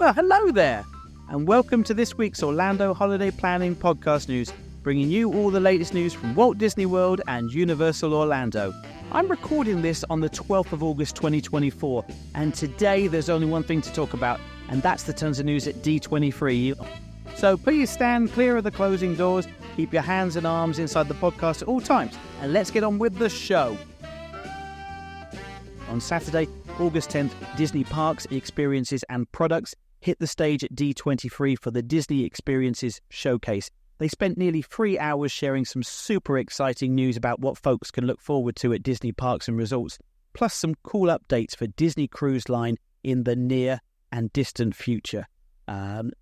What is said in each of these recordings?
Well, hello there, and welcome to this week's Orlando Holiday Planning Podcast News, bringing you all the latest news from Walt Disney World and Universal Orlando. I'm recording this on the 12th of August 2024, and today there's only one thing to talk about, and that's the tons of news at D23. So please stand clear of the closing doors, keep your hands and arms inside the podcast at all times, and let's get on with the show. On Saturday, August 10th, Disney Parks, Experiences and Products hit the stage at D23 for the Disney Experiences Showcase. They spent nearly 3 hours sharing some super exciting news about what folks can look forward to at Disney Parks and Resorts, plus some cool updates for Disney Cruise Line in the near and distant future.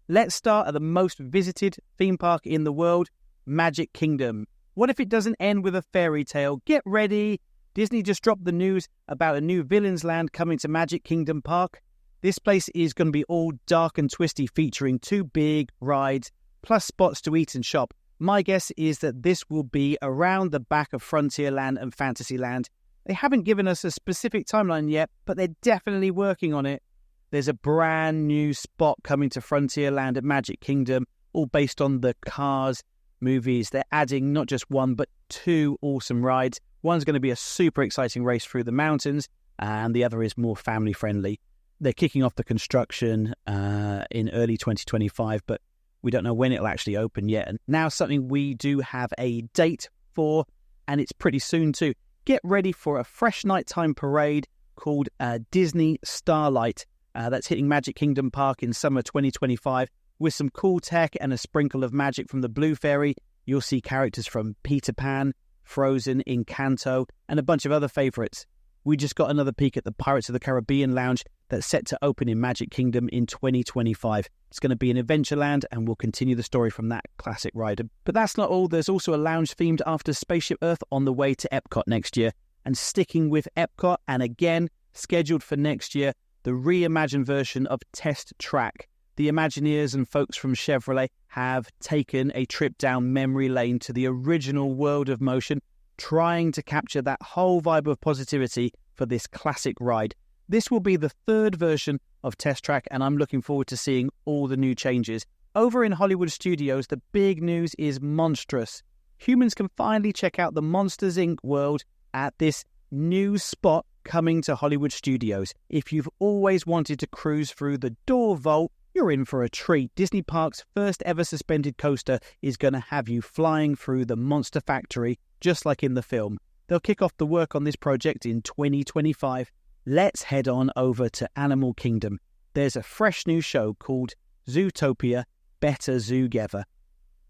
Let's start at the most visited theme park in the world, Magic Kingdom. What if it doesn't end with a fairy tale? Get ready! Disney just dropped the news about a new Villains Land coming to Magic Kingdom Park. This place is going to be all dark and twisty, featuring 2 big rides, plus spots to eat and shop. My guess is that this will be around the back of Frontierland and Fantasyland. They haven't given us a specific timeline yet, but they're definitely working on it. There's a brand new spot coming to Frontierland at Magic Kingdom, all based on the Cars movies. They're adding not just 1, but 2 awesome rides. One's going to be a super exciting race through the mountains, and the other is more family-friendly. They're kicking off the construction in early 2025, but we don't know when it'll actually open yet. And now something we do have a date for, and it's pretty soon too. Get ready for a fresh nighttime parade called Disney Starlight. That's hitting Magic Kingdom Park in summer 2025 with some cool tech and a sprinkle of magic from the Blue Fairy. You'll see characters from Peter Pan, Frozen, Encanto, and a bunch of other favourites. We just got another peek at the Pirates of the Caribbean lounge that's set to open in Magic Kingdom in 2025. It's going to be an Adventureland, and we'll continue the story from that classic ride. But that's not all. There's also a lounge themed after Spaceship Earth on the way to Epcot next year. And sticking with Epcot, and again, scheduled for next year, the reimagined version of Test Track. The Imagineers and folks from Chevrolet have taken a trip down memory lane to the original World of Motion, trying to capture that whole vibe of positivity for this classic ride. This will be the 3rd version of Test Track, and I'm looking forward to seeing all the new changes. Over in Hollywood Studios, the big news is monstrous. Humans can finally check out the Monsters, Inc. world at this new spot coming to Hollywood Studios. If you've always wanted to cruise through the Door Vault, you're in for a treat. Disney Park's first ever suspended coaster is going to have you flying through the Monster Factory, just like in the film. They'll kick off the work on this project in 2025. Let's head on over to Animal Kingdom. There's a fresh new show called Zootopia Better Zoogether.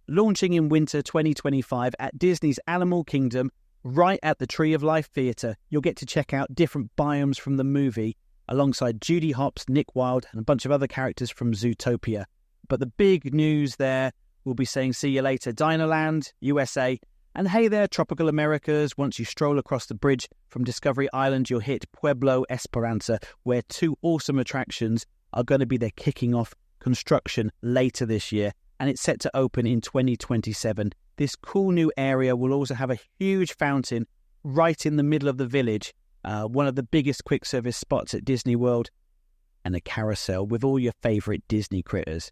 Launching in winter 2025 at Disney's Animal Kingdom, right at the Tree of Life Theatre, you'll get to check out different biomes from the movie, alongside Judy Hopps, Nick Wilde, and a bunch of other characters from Zootopia. But the big news there will be saying see you later, Dinoland, USA, and hey there, Tropical Americas. Once you stroll across the bridge from Discovery Island, you'll hit Pueblo Esperanza, where 2 awesome attractions are going to be there kicking off construction later this year, and it's set to open in 2027. This cool new area will also have a huge fountain right in the middle of the village, one of the biggest quick service spots at Disney World, and a carousel with all your favourite Disney critters.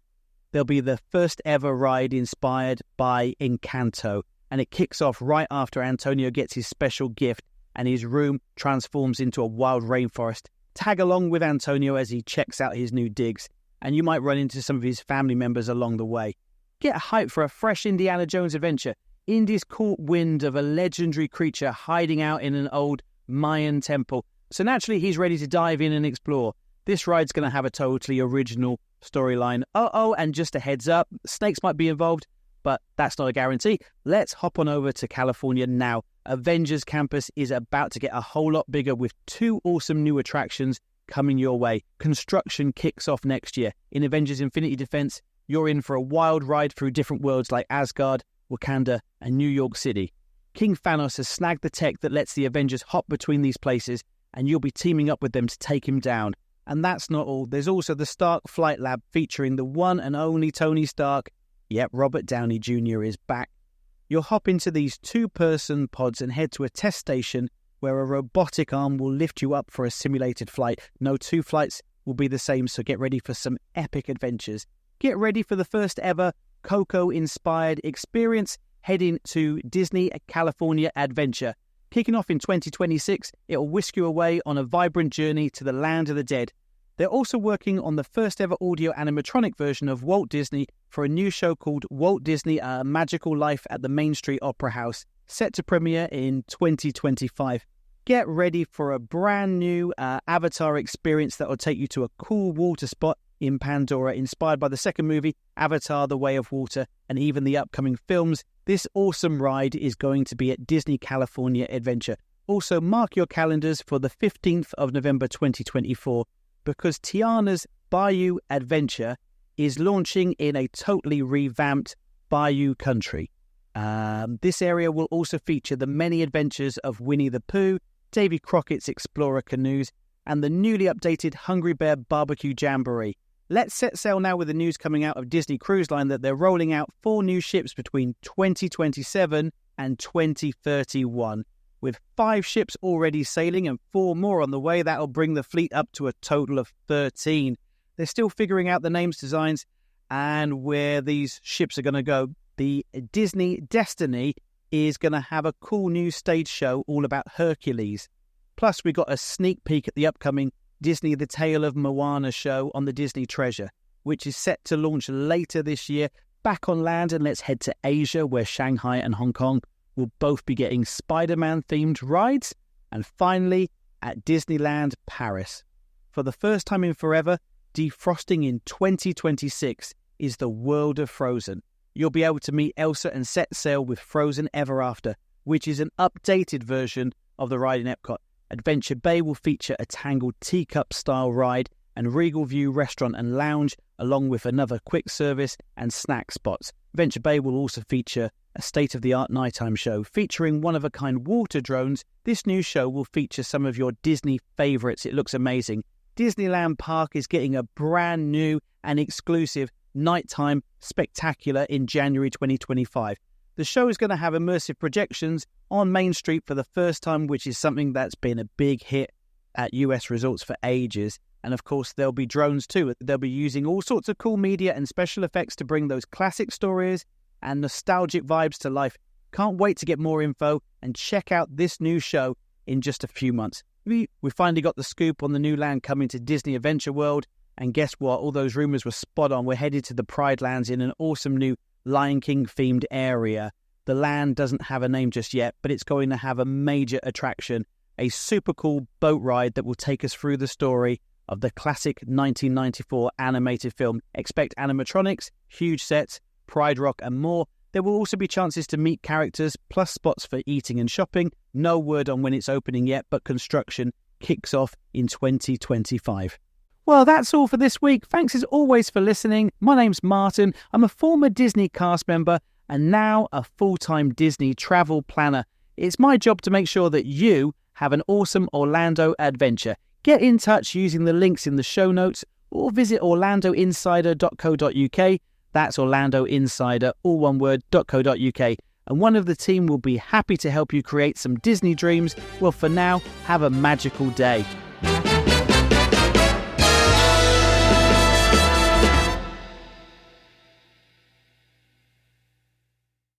There'll be the first ever ride inspired by Encanto, and it kicks off right after Antonio gets his special gift and his room transforms into a wild rainforest. Tag along with Antonio as he checks out his new digs, and you might run into some of his family members along the way. Get hyped for a fresh Indiana Jones adventure. Indy's caught wind of a legendary creature hiding out in an old Mayan temple, so naturally he's ready to dive in and explore. This ride's going to have a totally original storyline. And just a heads up, snakes might be involved, but that's not a guarantee. Let's hop on over to California now. Avengers Campus is about to get a whole lot bigger with 2 awesome new attractions coming your way. Construction kicks off next year. In Avengers Infinity Defense, you're in for a wild ride through different worlds like Asgard, Wakanda, and New York City. King Thanos has snagged the tech that lets the Avengers hop between these places, and you'll be teaming up with them to take him down. And that's not all. There's also the Stark Flight Lab featuring the one and only Tony Stark. Yep, Robert Downey Jr. is back. You'll hop into these 2-person pods and head to a test station where a robotic arm will lift you up for a simulated flight. No 2 flights, will be the same, so get ready for some epic adventures. Get ready for the first ever Coco-inspired experience heading to Disney California Adventure. Kicking off in 2026, it will whisk you away on a vibrant journey to the land of the dead. They're also working on the first ever audio animatronic version of Walt Disney for a new show called Walt Disney A Magical Life at the Main Street Opera House, set to premiere in 2025. Get ready for a brand new Avatar experience that will take you to a cool water spot in Pandora, inspired by the second movie, Avatar: The Way of Water, and even the upcoming films. This awesome ride is going to be at Disney California Adventure. Also, mark your calendars for the 15th of November 2024, because Tiana's Bayou Adventure is launching in a totally revamped Bayou country. This area will also feature the many adventures of Winnie the Pooh, Davy Crockett's Explorer Canoes, and the newly updated Hungry Bear Barbecue Jamboree. Let's set sail now with the news coming out of Disney Cruise Line that they're rolling out 4 new ships between 2027 and 2031. With 5 ships already sailing and 4 more on the way, that'll bring the fleet up to a total of 13. They're still figuring out the names, designs, and where these ships are going to go. The Disney Destiny is going to have a cool new stage show all about Hercules. Plus, we got a sneak peek at the upcoming Disney The Tale of Moana show on the Disney Treasure, which is set to launch later this year. Back on land, and let's head to Asia, where Shanghai and Hong Kong will both be getting Spider-Man themed rides. And finally, at Disneyland Paris, for the first time in forever, defrosting in 2026 is the world of Frozen. You'll be able to meet Elsa and set sail with Frozen Ever After, which is an updated version of the ride in Epcot. Adventure Bay will feature a Tangled Teacup-style ride and Regal View restaurant and lounge, along with another quick service and snack spots. Adventure Bay will also feature a state-of-the-art nighttime show featuring one-of-a-kind water drones. This new show will feature some of your Disney favourites. It looks amazing. Disneyland Park is getting a brand new and exclusive nighttime spectacular in January 2025. The show is going to have immersive projections on Main Street for the first time, which is something that's been a big hit at US resorts for ages. And of course, there'll be drones too. They'll be using all sorts of cool media and special effects to bring those classic stories and nostalgic vibes to life. Can't wait to get more info and check out this new show in just a few months. We finally got the scoop on the new land coming to Disney Adventure World. And guess what? All those rumors were spot on. We're headed to the Pride Lands in an awesome new Lion King themed area. The land doesn't have a name just yet, but it's going to have a major attraction, a super cool boat ride that will take us through the story of the classic 1994 animated film. Expect animatronics, huge sets, Pride Rock and more. There will also be chances to meet characters, plus spots for eating and shopping. No word on when it's opening yet, but construction kicks off in 2025. Well, that's all for this week. Thanks as always for listening. My name's Martin. I'm a former Disney cast member and now a full-time Disney travel planner. It's my job to make sure that you have an awesome Orlando adventure. Get in touch using the links in the show notes or visit orlandoinsider.co.uk. That's Orlando Insider, all one word, .co.uk. And one of the team will be happy to help you create some Disney dreams. Well, for now, have a magical day.